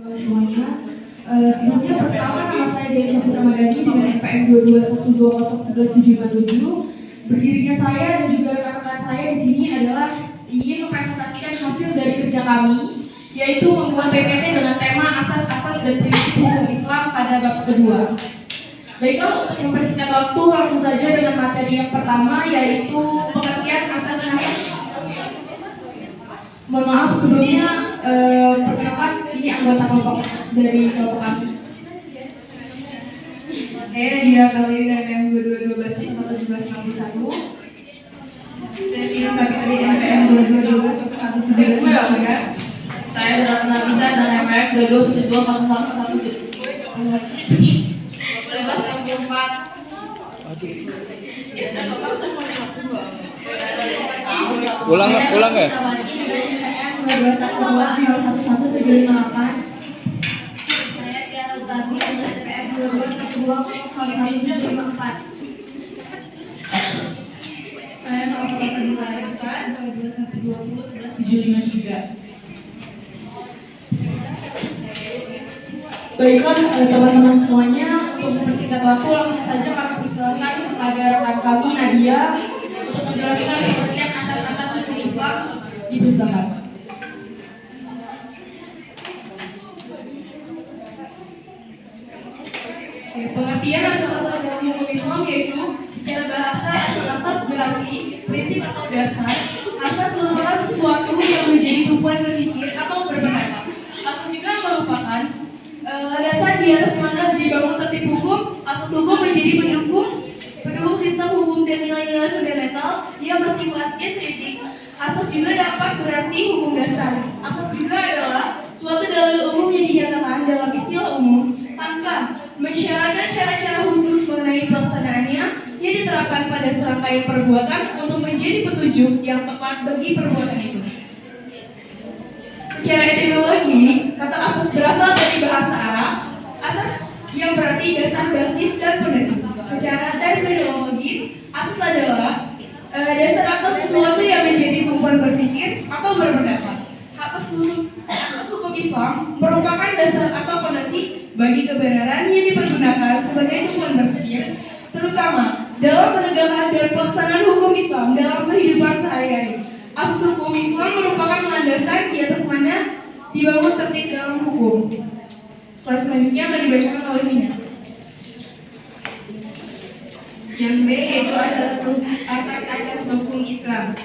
Semuanya, sebelumnya pertama nama saya Dewi Syafira Madani dengan NPM 2212011757. Berdirinya saya dan juga rekan-rekan saya di sini adalah ingin mempresentasikan hasil dari kerja kami, yaitu membuat PPT dengan tema asas-asas dan prinsip hukum Islam pada bab kedua. Baiklah, untuk mempersingkat waktu langsung saja dengan materi yang pertama, yaitu pengertian asas-asas. Mohon maaf sebelumnya, perkenalkan ini anggota kelompok dari kelompok kami. Saya Nadia Kawiri dari NPM 2212011761 dan Ina Sabitri NPM 2212011763. Saya adalah Nabisa dan NPM 221111. Ulang ya? 212111178. Saya Tiara Utami dengan NPM 2212011754. Saya sama Bapak Dulari Bukan 2212111753. Baiklah teman-teman semuanya, untuk mempersingkat waktu langsung saja kami persilakan kepada rekan kami Nadia untuk menjelaskan pengertian asas-asas hukum Islam. Dipersilakan. Pengertian asas-asas hukum Islam yaitu secara bahasa asas berarti prinsip atau dasar. Asas merupakan sesuatu yang menjadi tumpuan berpikir atau berpendapat. Asas juga merupakan dasar di atas mana dibangun tertib hukum. Asas hukum menjadi pendukung sistem hukum dan nilai-nilai fundamental yang bersifat estetik. Asas juga dapat berarti hukum dasar. Asas juga adalah suatu dalil umum yang dinyatakan dalam istilah umum tanpa mensyaratkan cara-cara khusus mengenai pelaksanaannya yang diterapkan pada serangkaian perbuatan untuk menjadi petunjuk yang tepat bagi perbuatan itu. Secara etimologi, kata asas berasal dari bahasa Arab, asas yang berarti dasar, basis, dan pondasi. Secara terminologis, asas adalah dasar atau sesuatu yang menjadi tumpuan berpikir atau berpendapat. Asas hukum Islam merupakan dasar atau fondasi bagi kebenaran yang dipergunakan sebagai tumpuan berpikir, terutama dalam menegakkan dan pelaksanaan hukum Islam dalam kehidupan sehari-hari. Asas hukum Islam merupakan landasan di atas mana dibangun tertib dalam hukum. Kelas selanjutnya akan dibacakan oleh Mina. Yang B yaitu asas-asas hukum Islam.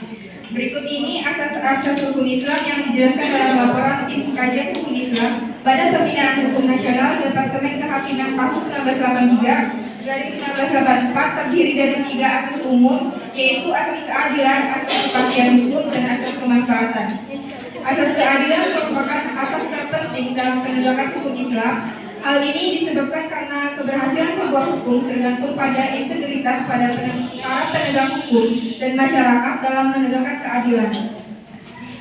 Berikut ini asas-asas hukum Islam yang dijelaskan dalam laporan tim kajian hukum Islam Badan Pembinaan Hukum Nasional Departemen Kehakiman tahun 1983/1984 terdiri dari 3 asas umum, yaitu asas keadilan, asas kepastian hukum, dan asas kemanfaatan. Asas keadilan merupakan asas terpenting dalam penegakan hukum Islam. Hal ini disebabkan karena keberhasilan sebuah hukum tergantung pada integritas para penegak hukum dan masyarakat dalam menegakkan keadilan.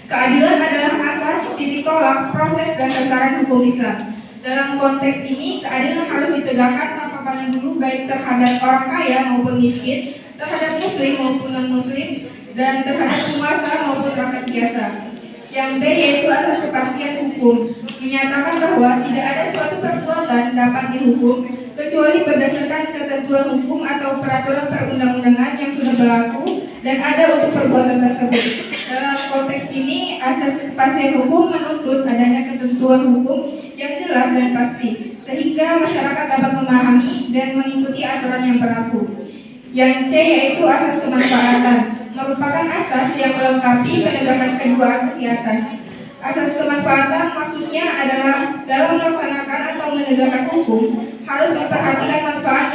Keadilan adalah asas titik tolak proses dan sasaran hukum Islam. Dalam konteks ini, keadilan harus ditegakkan tanpa pandang bulu baik terhadap orang kaya maupun miskin, terhadap muslim maupun non-muslim, dan terhadap penguasa maupun rakyat biasa. Yang B yaitu asas kepastian hukum, menyatakan bahwa tidak ada suatu perbuatan dapat dihukum kecuali berdasarkan ketentuan hukum atau peraturan perundang-undangan yang sudah berlaku dan ada untuk perbuatan tersebut. Dalam konteks ini, asas kepastian hukum menuntut adanya ketentuan hukum yang jelas dan pasti, sehingga masyarakat dapat memahami dan mengikuti aturan yang berlaku. Yang C yaitu asas kemanfaatan, merupakan asas yang melengkapi penegakan kedua asas di atas. Asas kemanfaatan maksudnya adalah dalam melaksanakan atau menegakkan hukum harus memperhatikan manfaat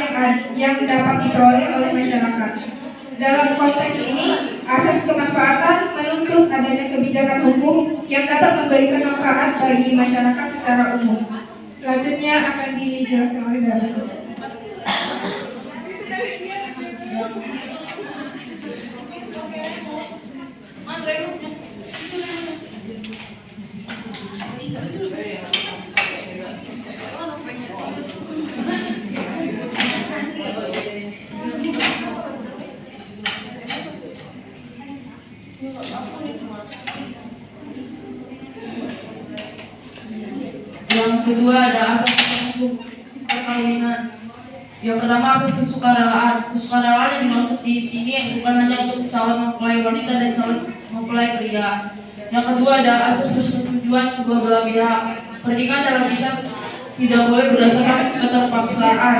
yang dapat diperoleh oleh masyarakat. Dalam konteks ini, asas kemanfaatan menuntut adanya kebijakan hukum yang dapat memberikan manfaat bagi masyarakat secara umum. Selanjutnya akan dijelaskan oleh Darul. Yang Yang kedua ada asas hukum perkawinan. Yang pertama asas kesukarelaan. Kesukarelaan yang dimaksud di sini bukan hanya untuk calon mempelai wanita dan calon mempelai pria. Yang kedua ada asas persetujuan kedua belah pihak. Pernikahan dalam Islam tidak boleh berdasarkan keterpaksaan.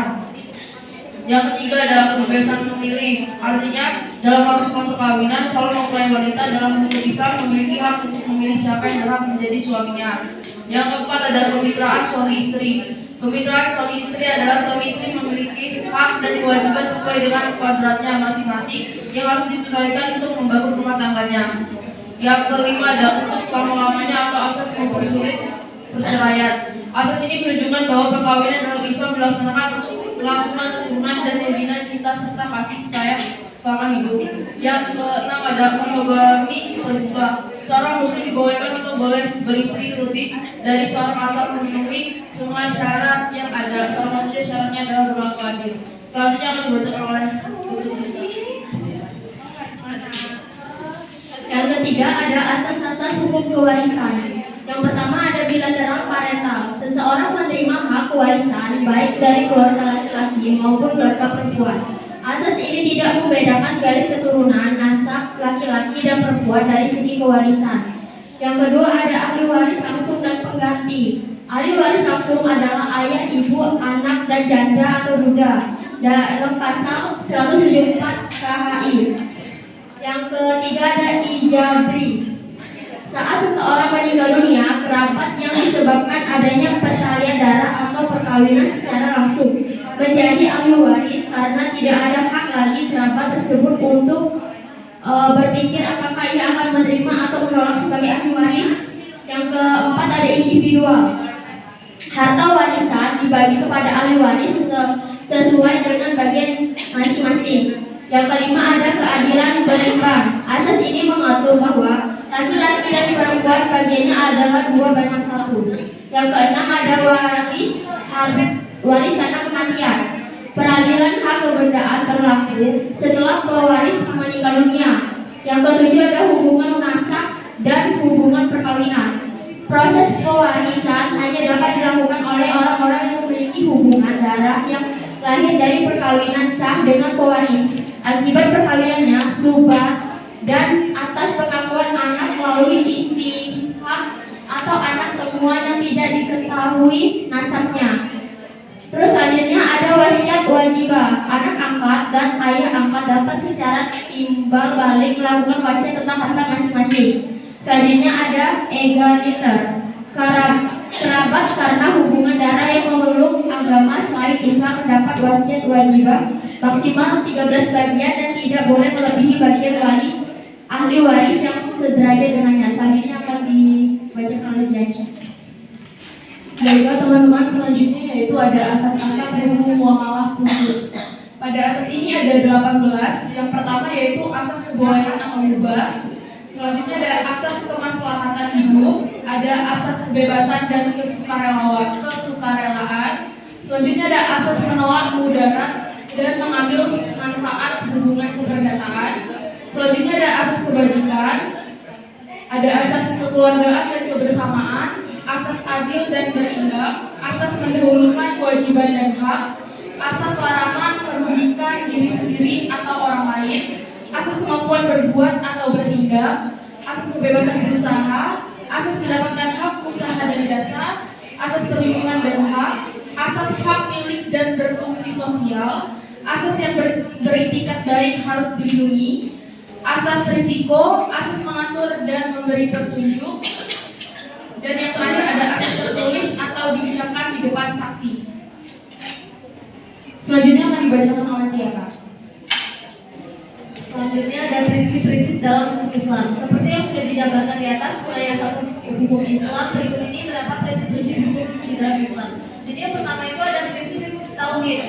Yang ketiga adalah kebebasan memilih. Artinya dalam melaksanakan perkawinan, calon mempelai wanita dalam hukum Islam memiliki hak untuk memilih siapa yang berhak menjadi suaminya. Yang keempat ada kemitraan suami istri. Kemitraan suami istri adalah suami istri memiliki hak dan kewajiban sesuai dengan kodratnya masing-masing yang harus ditunaikan untuk membangun rumah tangganya. Yang kelima ada untuk selama-lamanya atau asas mempersulit perceraian. Asas ini menunjukkan bahwa perkawinan dalam Islam dilaksanakan untuk kelangsungan keturunan dan membina cinta serta kasih sayang selama hidup. Yang keenam ada monogami terbuka. Seorang muslim dibolehkan untuk boleh beristri lebih dari seorang asal memenuhi semua syarat yang ada. Salah satunya syaratnya adalah berlaku adil. Selanjutnya akan dibacakan oleh Dr. Sista. Yang ketiga ada asas-asas hukum kewarisan. Yang pertama ada bilateral parental. Seseorang menerima hak warisan baik dari keluarga laki-laki maupun keluarga perempuan. Asas ini tidak membedakan garis keturunan, nasab laki-laki dan perempuan dari segi kewarisan. Yang kedua ada ahli waris langsung dan pengganti. Ahli waris langsung adalah ayah, ibu, anak, dan janda atau duda dalam pasal 174 KHI. Yang ketiga ada ijabri. Saat seseorang meninggal dunia, kerabat yang disebabkan adanya pertalian darah atau perkawinan secara langsung menjadi ahli waris karena tidak ada hak lagi kerabat tersebut untuk berpikir apakah ia akan menerima atau menolak sebagai ahli waris. Yang keempat ada individual. Harta warisan dibagi kepada ahli waris sesuai dengan bagian masing-masing. Yang kelima ada keadilan berimbang. Asas ini mengatur bahwa laki-laki dan perempuan bagiannya adalah 2 banding 1. Yang keenam ada waris karena kematian. Peradilan hak kebendaan berlaku setelah pewaris meninggal dunia. Yang ketujuh ada hubungan nasab dan hubungan perkawinan. Proses pewarisan hanya dapat dilakukan oleh orang-orang yang memiliki hubungan darah yang lahir dari perkawinan sah dengan pewaris. Akibat perkawinannya, subah dan atas pengakuan anak melalui istihaq atau anak temuan yang tidak diketahui nasabnya. Terus selanjutnya ada wasiat wajibah. Anak angkat dan ayah angkat dapat secara timbal balik melakukan wasiat tentang harta masing-masing. Selanjutnya ada egaliter. Kerabat karena hubungan darah yang memeluk agama selain Islam mendapat wasiat wajibah maksimal 13 bagian dan tidak boleh melebihi bagian wali ahli waris yang sederajat dengannya. Selanjutnya akan dibacakan oleh Jaja. Baiklah teman-teman, selanjutnya yaitu ada asas-asas hukum muamalah khusus. Pada asas ini ada 18. Yang pertama yaitu asas kebolehan atau mubah. Selanjutnya ada asas kemaslahatan hidup, ada asas kebebasan dan kesukarelaan. Selanjutnya ada asas menolak mudarat dan mengambil manfaat hubungan keperdataan. Selanjutnya ada asas kebajikan, ada asas kekeluargaan dan kebersamaan, asas adil dan berimbang, asas mendahulukan kewajiban dan hak, asas larangan merugikan diri sendiri atau orang lain, asas kemampuan berbuat atau bertindak, asas kebebasan berusaha, asas mendapatkan hak usaha dan jasa, asas perlindungan dan hak, asas hak milik dan berfungsi sosial, asas yang beritikat baik harus dilindungi, asas risiko, asas mengatur dan memberi petunjuk, dan yang terakhir ada asas tertulis atau diucapkan di depan saksi. Selanjutnya akan dibacakan oleh Tiara. Selanjutnya ada prinsip-prinsip dalam hukum Islam. Seperti yang sudah dijabarkan di atas mulai asas hukum Islam, berikut ini terdapat prinsip-prinsip hukum di dalam Islam. Jadi yang pertama itu ada prinsip tauhid.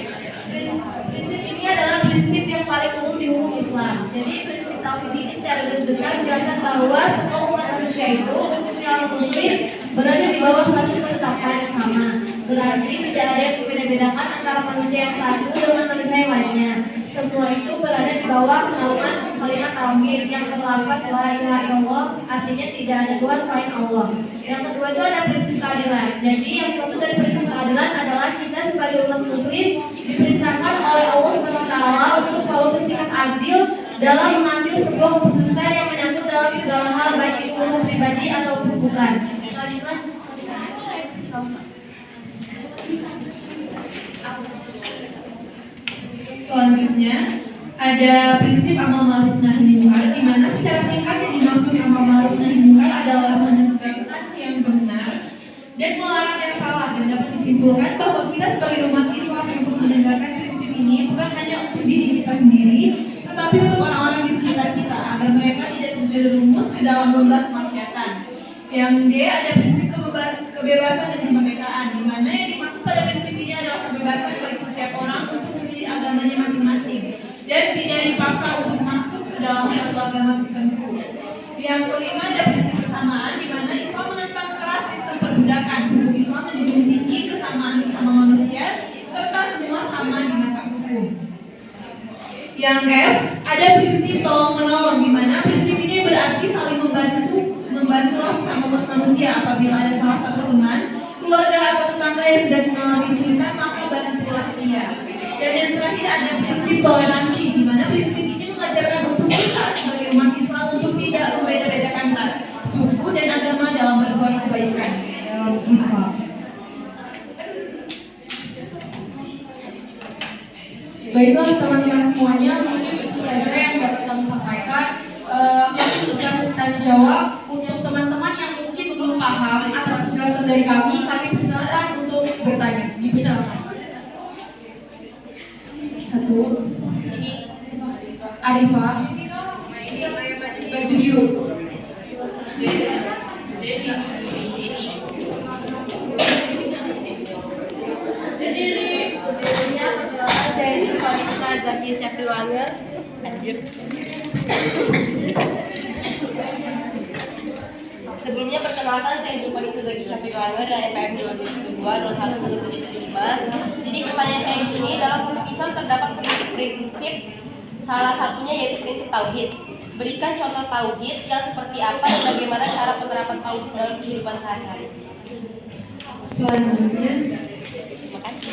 Prinsip ini adalah prinsip yang paling umum di hukum Islam. Jadi prinsip tauhid ini secara garis besar menjelaskan bahwa semua umat manusia itu, khususnya orang muslim, berada di bawah satu ketetapan yang sama. Berarti tidak ada yang membeda-bedakan antara manusia yang satu dengan manusia yang lainnya. Semua itu berada di bawah naungan kalimat tauhid yang terlafaz la ilaha illallah, artinya tidak ada Tuhan selain Allah. Yang kedua itu ada prinsip keadilan. Jadi yang dimaksud dari prinsip keadilan adalah kita sebagai umat muslim diperintahkan oleh Allah SWT untuk selalu bersikap adil dalam mengambil sebuah keputusan yang menyangkut dalam segala hal, baik itu urusan pribadi ataupun bukan. Selanjutnya ada prinsip amal ma'ruf nahi munkar, di mana secara singkat yang dimaksud amal ma'ruf nahi munkar adalah menegakkan yang benar dan melarang yang salah, dan dapat disimpulkan bahwa kita sebagai umat Islam untuk menegakkan prinsip ini bukan hanya untuk diri kita sendiri, tetapi untuk orang-orang di sekitar kita agar mereka tidak terjerumus ke dalam lembah kemaksiatan. Yang D ada prinsip kebebasan dan kemerdekaan, di mana yang dimaksud pada prinsip ini adalah kebebasan bagi setiap orang untuk memilih agamanya masing-masing dan tidak dipaksa untuk masuk ke dalam satu agama tertentu. Yang kelima ada prinsip kesamaan, di mana Islam menentang keras sistem perbudakan. Hukum Islam menjunjung tinggi kesamaan sesama manusia serta semua sama di mata hukum. Yang F ada prinsip tolong menolong, di mana prinsip ini berarti saling membantu sesama manusia. Apabila ada salah satu teman, keluarga atau tetangga yang sedang mengalami kesulitan, maka bantulah dia. Dan yang terakhir ada prinsip toleransi, di mana prinsip ini mengajarkan untuk kita sebagai umat Islam untuk tidak membeda-bedakan ras, suku, dan agama dalam berbuat kebaikan dalam Islam. Baiklah teman-teman semuanya, mungkin itu saja yang dapat kami sampaikan. Tugas tanya jawab untuk teman-teman yang mungkin belum paham atas penjelasan dari kami persilakan untuk bertanya. Dipersilakan. Satu, Arifah, baju biru. Sebelumnya perkenalkan saya itu Vanessa Zaki Syafriwanger. Sebelumnya perkenalkan saya itu Vanessa Zaki Syafriwanger dari PM 2002 011775. Jadi pertanyaan saya di sini, dalam hukum Islam terdapat prinsip-prinsip, salah satunya yaitu prinsip tauhid. Berikan contoh tauhid yang seperti apa dan bagaimana cara penerapan tauhid dalam kehidupan sehari-hari. Selanjutnya, Terima kasih.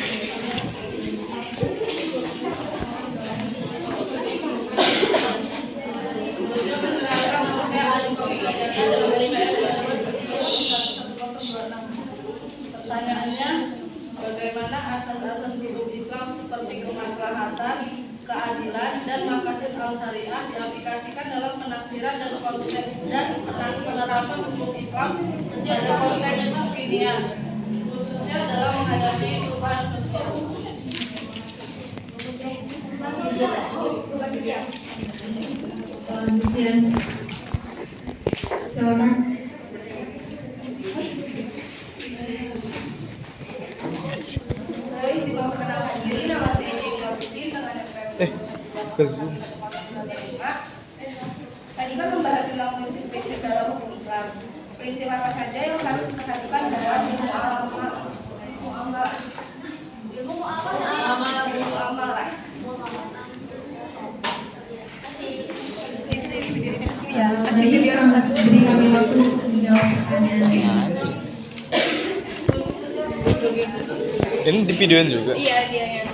Pertanyaannya, bagaimana asas-asas hukum Islam seperti kemaslahatan, keadilan, dan maqasid al-syariah diaplikasikan dalam penafsiran dan konteks dan penerapan hukum Islam pada konteks kekinian, khususnya dalam menghadapi perubahan sosial. selanjutnya, silakan. Ke Zoom. Tadi kan membahas tentang prinsip-prinsip dalam hukum Islam. Prinsip apa saja yang harus diperhatikan dalam muamalah? Ya, jadi orang beri kami waktu untuk menjawab pertanyaan. Ini di videoin juga. Iya, dia yang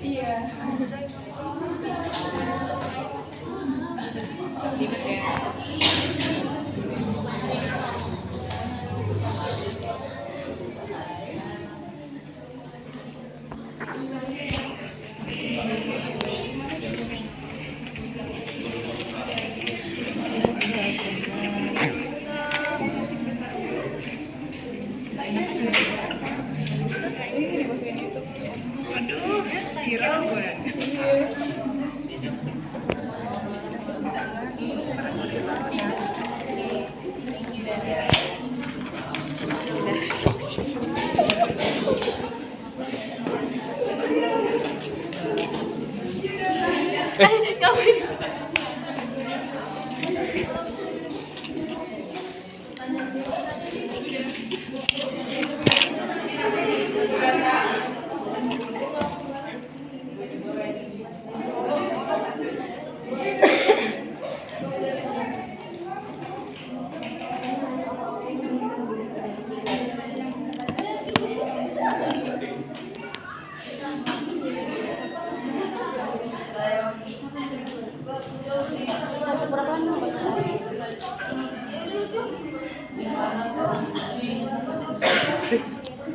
iya.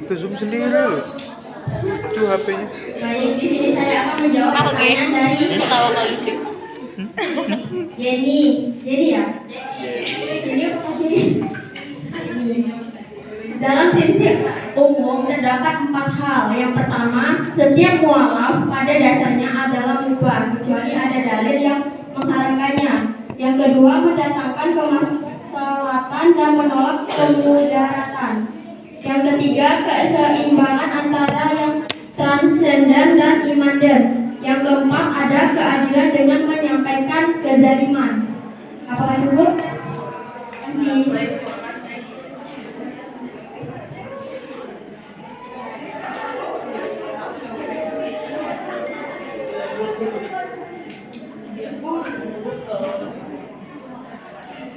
Ke zoom sendiri loh. Lucu HP-nya. Baik, di sini saya akan menjawab pertanyaan dari Jenny. Jenny ya? Jenny apa Kak Jenny? Jenny. Dalam prinsip umum terdapat 4 hal. Yang pertama, setiap mualaf pada dasarnya adalah mubah kecuali ada dalil yang mengharamkannya. Yang kedua, mendatangkan kemaslahatan dan menolak kemudaratan. Yang ketiga, keseimbangan antara yang transenden dan imander. Yang keempat, ada keadilan dengan menyampaikan kezaliman. Apakah cukup? Terima kasih.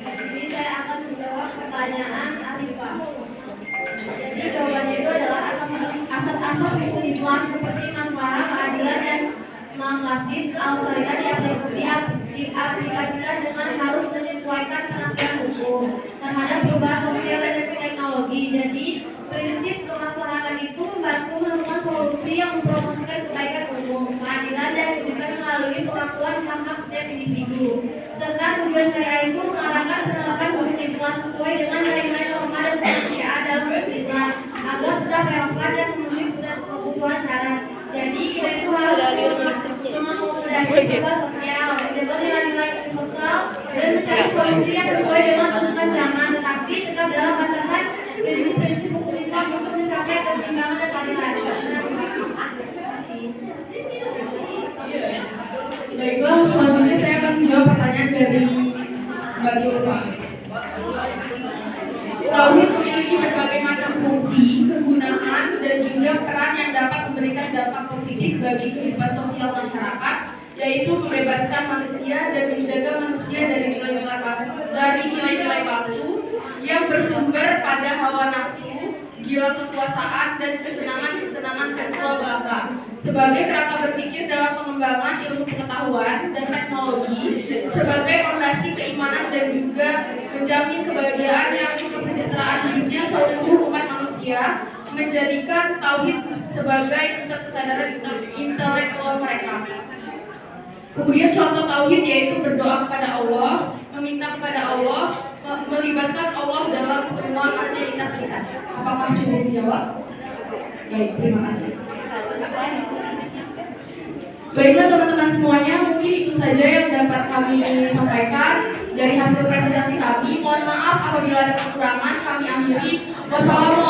Jadi saya akan menjawab pertanyaan Arifah. Jadi jawabannya itu adalah asas-asas hukum Islam seperti maslahat, keadilan dan maqasid al-syariah diaplikasikan dengan harus menyesuaikan penafsiran hukum terhadap perubahan sosial dan teknologi. Jadi prinsip kemaslahatan itu membantu menemukan solusi yang mempromosikan kebaikan umum, keadilan dan juga melalui pengakuan hak-hak setiap individu. Serta tujuan syariah itu mengarahkan penerapan hukum Islam sesuai dengan nilai-nilai norma dan kemanusiaan dalam hukum Islam agar tetap relevan dan memenuhi kebutuhan syarat. Jadi kita itu harus mengakomodasi kebutuhan sosial, menjaga nilai-nilai universal dan mencari solusi yang sesuai dengan tuntutan zaman, tetapi tetap dalam batasan prinsip-prinsip hukum Islam untuk mencapai keseimbangan dan keadilan. Baiklah, selanjutnya saya akan menjawab pertanyaan dari Mbak Zulfa. Tauhid memiliki berbagai macam fungsi, kegunaan, dan juga peran yang dapat memberikan dampak positif bagi kehidupan sosial masyarakat, yaitu membebaskan manusia dan menjaga manusia dari nilai-nilai palsu yang bersumber pada hawa nafsu, gila kekuasaan, dan kesenangan-kesenangan seksual belaka. Sebagai kerangka berpikir dalam pengembangan ilmu pengetahuan dan teknologi, sebagai fondasi keimanan dan juga menjamin kebahagiaan yang kesejahteraan hidupnya seluruh umat manusia, menjadikan tauhid sebagai pusat kesadaran intelektual mereka. Kemudian contoh tauhid yaitu berdoa kepada Allah, meminta kepada Allah, melibatkan Allah dalam semua aktivitas kita. Apakah cukup menjawab? Baik, terima kasih. Baiklah teman-teman semuanya, mungkin itu saja yang dapat kami sampaikan dari hasil presentasi kami. Mohon maaf apabila ada kekurangan, kami akhiri. Wassalamualaikum